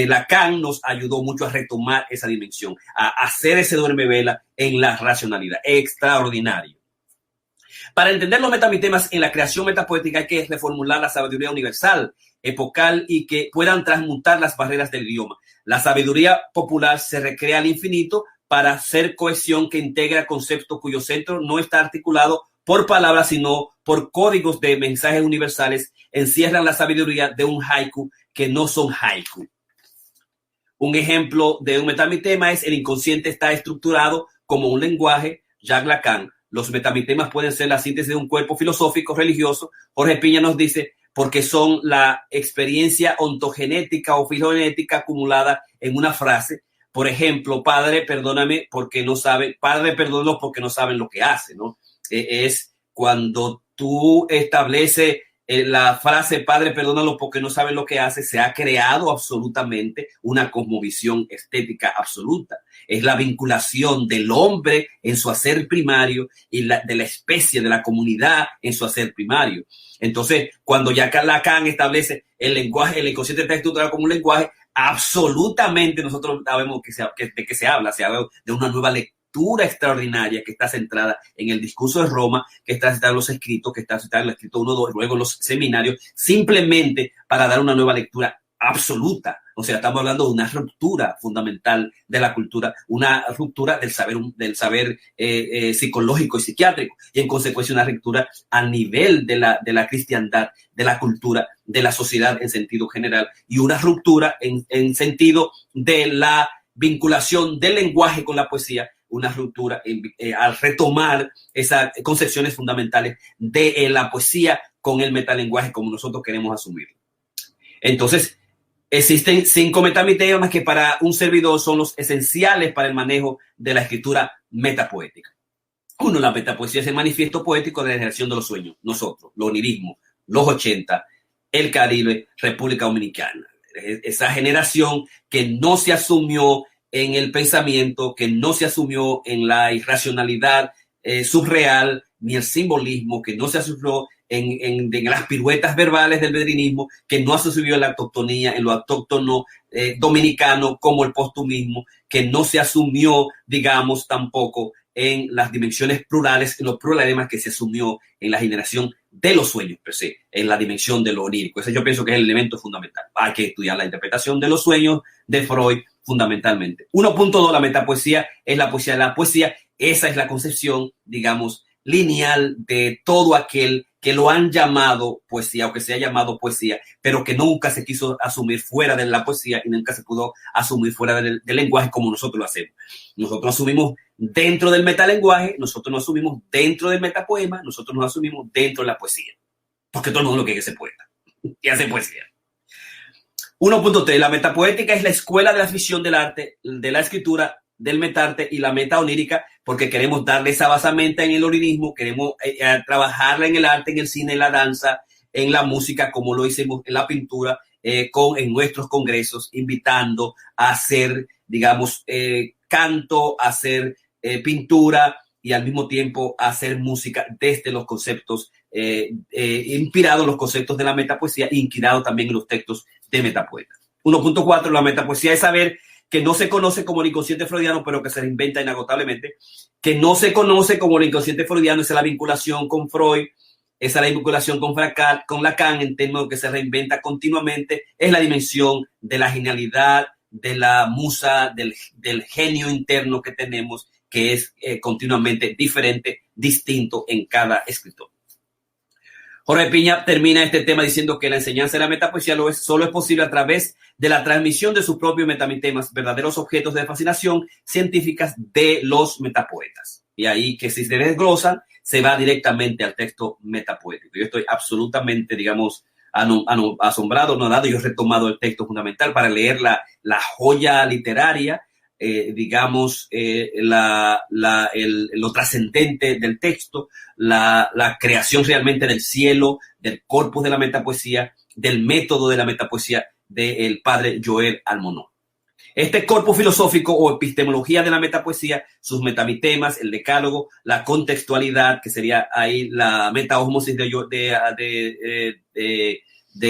Lacan nos ayudó mucho a retomar esa dimensión, a hacer ese duerme vela en la racionalidad. Extraordinario. Para entender los metamitemas en la creación metapoética hay que reformular la sabiduría universal, epocal y que puedan transmutar las barreras del idioma. La sabiduría popular se recrea al infinito para ser cohesión que integra conceptos cuyo centro no está articulado por palabras, sino por códigos de mensajes universales. Encierran la sabiduría de un haiku que no son haiku. Un ejemplo de un metamitema es el inconsciente está estructurado como un lenguaje. Jacques Lacan. Los metamitemas pueden ser la síntesis de un cuerpo filosófico, religioso. Jorge Piña nos dice, porque son la experiencia ontogenética o filogenética acumulada en una frase. Por ejemplo, padre, perdóname porque no sabe, padre, perdónalos porque no saben lo que hace, ¿no? Es cuando tú estableces la frase padre, perdónalo porque no saben lo que hace, se ha creado absolutamente una cosmovisión estética absoluta. Es la vinculación del hombre en su hacer primario y de la especie, de la comunidad en su hacer primario. Entonces, cuando ya Lacan establece el lenguaje, el inconsciente está estructurado como un lenguaje, absolutamente nosotros sabemos de qué se habla. Se habla de una nueva lectura extraordinaria que está centrada en el discurso de Roma, que está centrada en los escritos, que está centrada en el escrito 1, 2, luego en los seminarios, simplemente para dar una nueva lectura absoluta. O sea, estamos hablando de una ruptura fundamental de la cultura, una ruptura del saber psicológico y psiquiátrico, y en consecuencia una ruptura a nivel de la cristiandad, de la cultura, de la sociedad en sentido general, y una ruptura en sentido de la vinculación del lenguaje con la poesía, una ruptura al retomar esas concepciones fundamentales de la poesía con el metalenguaje como nosotros queremos asumirlo. Entonces, existen 5 metamitemas que para un servidor son los esenciales para el manejo de la escritura metapoética. 1, la metapoesía es el manifiesto poético de la generación de los sueños. Nosotros, los onirismos, los 80, el Caribe, República Dominicana. Esa generación que no se asumió en el pensamiento, que no se asumió en la irracionalidad subreal, ni el simbolismo, que no se asumió en las piruetas verbales del bedrinismo, que no se asumió en la autoctonía, en lo autóctono dominicano, como el postumismo, que no se asumió, digamos, tampoco en las dimensiones plurales, en los pluralemas que se asumió en la generación de los sueños, per se, en la dimensión de lo onírico. Ese yo pienso que es el elemento fundamental. Hay que estudiar la interpretación de los sueños de Freud fundamentalmente. 1.2, la metapoesía es la poesía de la poesía. Esa es la concepción, digamos, lineal de todo aquel que lo han llamado poesía o que se ha llamado poesía, pero que nunca se quiso asumir fuera de la poesía y nunca se pudo asumir fuera del lenguaje como nosotros lo hacemos. Nosotros asumimos dentro del metalenguaje, nosotros nos asumimos dentro del metapoema, nosotros nos asumimos dentro de la poesía, porque todo el mundo lo que es poeta y hace poesía. 1.3. La metapoética es la escuela de la afición del arte, de la escritura, del metarte y la meta onírica, porque queremos darle esa basamenta en el onirismo, queremos trabajarla en el arte, en el cine, en la danza, en la música, como lo hicimos en la pintura, en nuestros congresos, invitando a hacer, digamos, canto, a hacer pintura y al mismo tiempo a hacer música desde los conceptos, inspirados en los conceptos de la metapoesía, inspirados también en los textos de metapoeta. 1.4. La metapoesía es saber que no se conoce como el inconsciente freudiano, pero que se reinventa inagotablemente, que no se conoce como el inconsciente freudiano, esa es la vinculación con Freud, esa es la vinculación con Lacan, en términos que se reinventa continuamente, es la dimensión de la genialidad, de la musa, del genio interno que tenemos, que es continuamente diferente, distinto en cada escritor. Jorge Piña termina este tema diciendo que la enseñanza de la metapoesía solo es posible a través de la transmisión de sus propios metamitemas, verdaderos objetos de fascinación científicas de los metapoetas. Y ahí que si se desglosan, se va directamente al texto metapoético. Yo estoy absolutamente, digamos, asombrado, anonadado. Yo he retomado el texto fundamental para leer la joya literaria, digamos, lo trascendente del texto, la creación realmente del cielo, del corpus de la metapoesía, del método de la metapoesía del padre Joel Almonó. Este corpus filosófico o epistemología de la metapoesía, sus metamitemas, el decálogo, la contextualidad, que sería ahí la metaosmosis de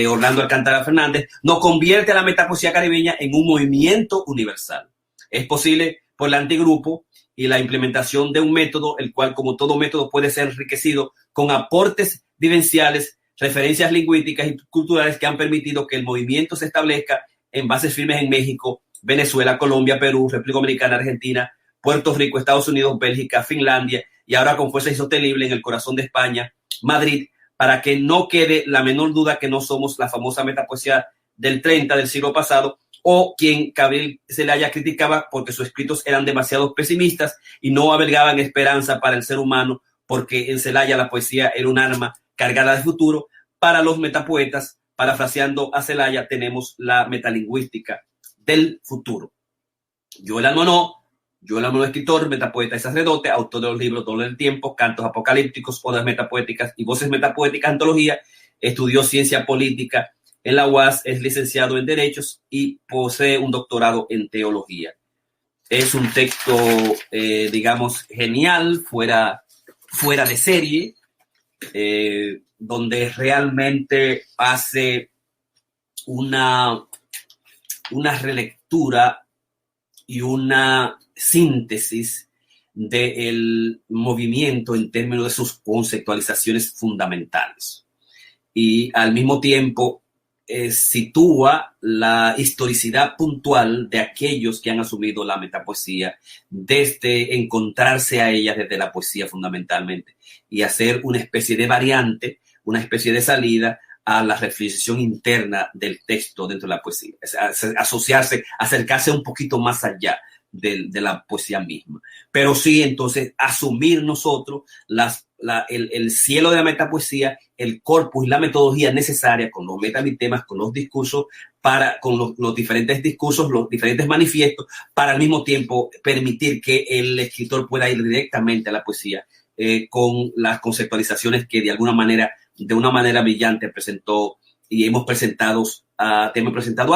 Orlando Alcántara Fernández, nos convierte a la metapoesía caribeña en un movimiento universal. Es posible por el antigrupo y la implementación de un método, el cual, como todo método, puede ser enriquecido con aportes vivenciales, referencias lingüísticas y culturales que han permitido que el movimiento se establezca en bases firmes en México, Venezuela, Colombia, Perú, República Dominicana, Argentina, Puerto Rico, Estados Unidos, Bélgica, Finlandia y ahora con fuerza insostenible en el corazón de España, Madrid, para que no quede la menor duda que no somos la famosa metapoesía del 30 del siglo pasado, o quien Cabril se le haya criticado porque sus escritos eran demasiado pesimistas y no albergaban esperanza para el ser humano, porque en Celaya la poesía era un arma cargada de futuro. Para los metapoetas, parafraseando a Celaya, tenemos la metalingüística del futuro. Joel Almonó, escritor, metapoeta y sacerdote, autor de los libros Dolor del Tiempo, Cantos Apocalípticos, Odas Metapoéticas y Voces Metapoéticas, antología, estudió ciencia política en la UAS, es licenciado en Derechos y posee un doctorado en Teología. Es un texto, digamos, genial, fuera de serie, donde realmente hace una relectura y una síntesis del movimiento en términos de sus conceptualizaciones fundamentales. Y al mismo tiempo sitúa la historicidad puntual de aquellos que han asumido la metapoesía desde encontrarse a ella desde la poesía fundamentalmente y hacer una especie de variante, una especie de salida a la reflexión interna del texto dentro de la poesía, asociarse, acercarse un poquito más allá de la poesía misma. Pero sí, entonces, asumir nosotros el cielo de la metapoesía, el corpus y la metodología necesaria con los metamitemas, con los discursos, con los diferentes discursos, los diferentes manifiestos, para al mismo tiempo permitir que el escritor pueda ir directamente a la poesía con las conceptualizaciones que de una manera brillante presentó y hemos presentado a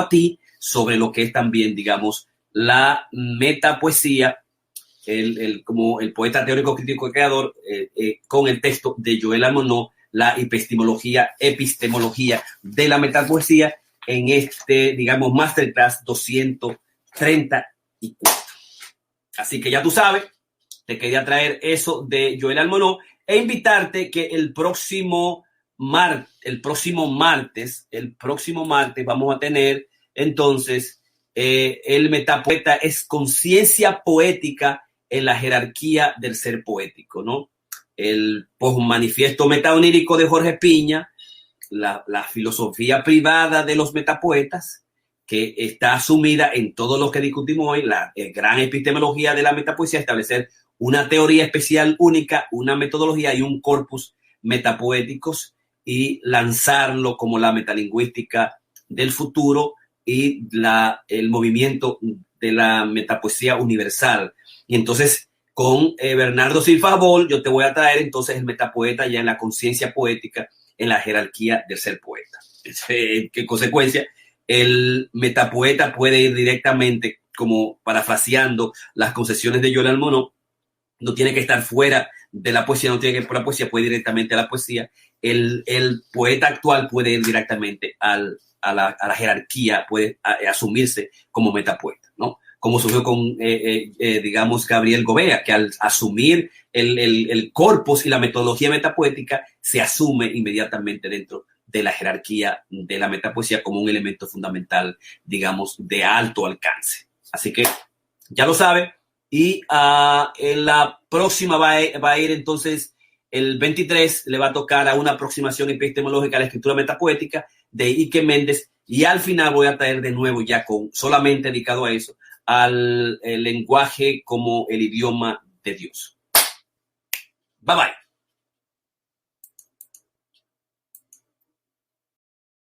ti sobre lo que es también, digamos, la metapoesía, como el poeta teórico crítico creador, con el texto de Joel Almonó, la epistemología de la metapoesía, en este, digamos, Masterclass 234. Así que ya tú sabes, te quería traer eso de Joel Almonó e invitarte que el próximo martes vamos a tener entonces el metapoeta es conciencia poética en la jerarquía del ser poético, ¿no? el posmanifiesto metaonírico de Jorge Piña, la filosofía privada de los metapoetas, que está asumida en todo lo que discutimos hoy, la gran epistemología de la metapoesía, establecer una teoría especial única, una metodología y un corpus metapoéticos y lanzarlo como la metalingüística del futuro y el movimiento de la metapoesía universal. Y entonces, con Bernardo Silva-Bol, yo te voy a traer entonces el metapoeta ya en la conciencia poética, en la jerarquía del ser poeta. En consecuencia, el metapoeta puede ir directamente, como parafraseando las concesiones de Joel Almonó, no tiene que estar fuera de la poesía, no tiene que ir por la poesía, puede ir directamente a la poesía. El poeta actual puede ir directamente a la jerarquía, puede asumirse como metapoeta, ¿no? Como surgió con, digamos, Gabriel Gobea, que al asumir el corpus y la metodología metapoética, se asume inmediatamente dentro de la jerarquía de la metapoesía como un elemento fundamental, digamos, de alto alcance. Así que ya lo sabe. Y en la próxima va a ir entonces el 23, le va a tocar a una aproximación epistemológica a la escritura metapoética de Ike Méndez, y al final voy a traer de nuevo, ya con solamente dedicado a eso, al lenguaje como el idioma de Dios. Bye bye.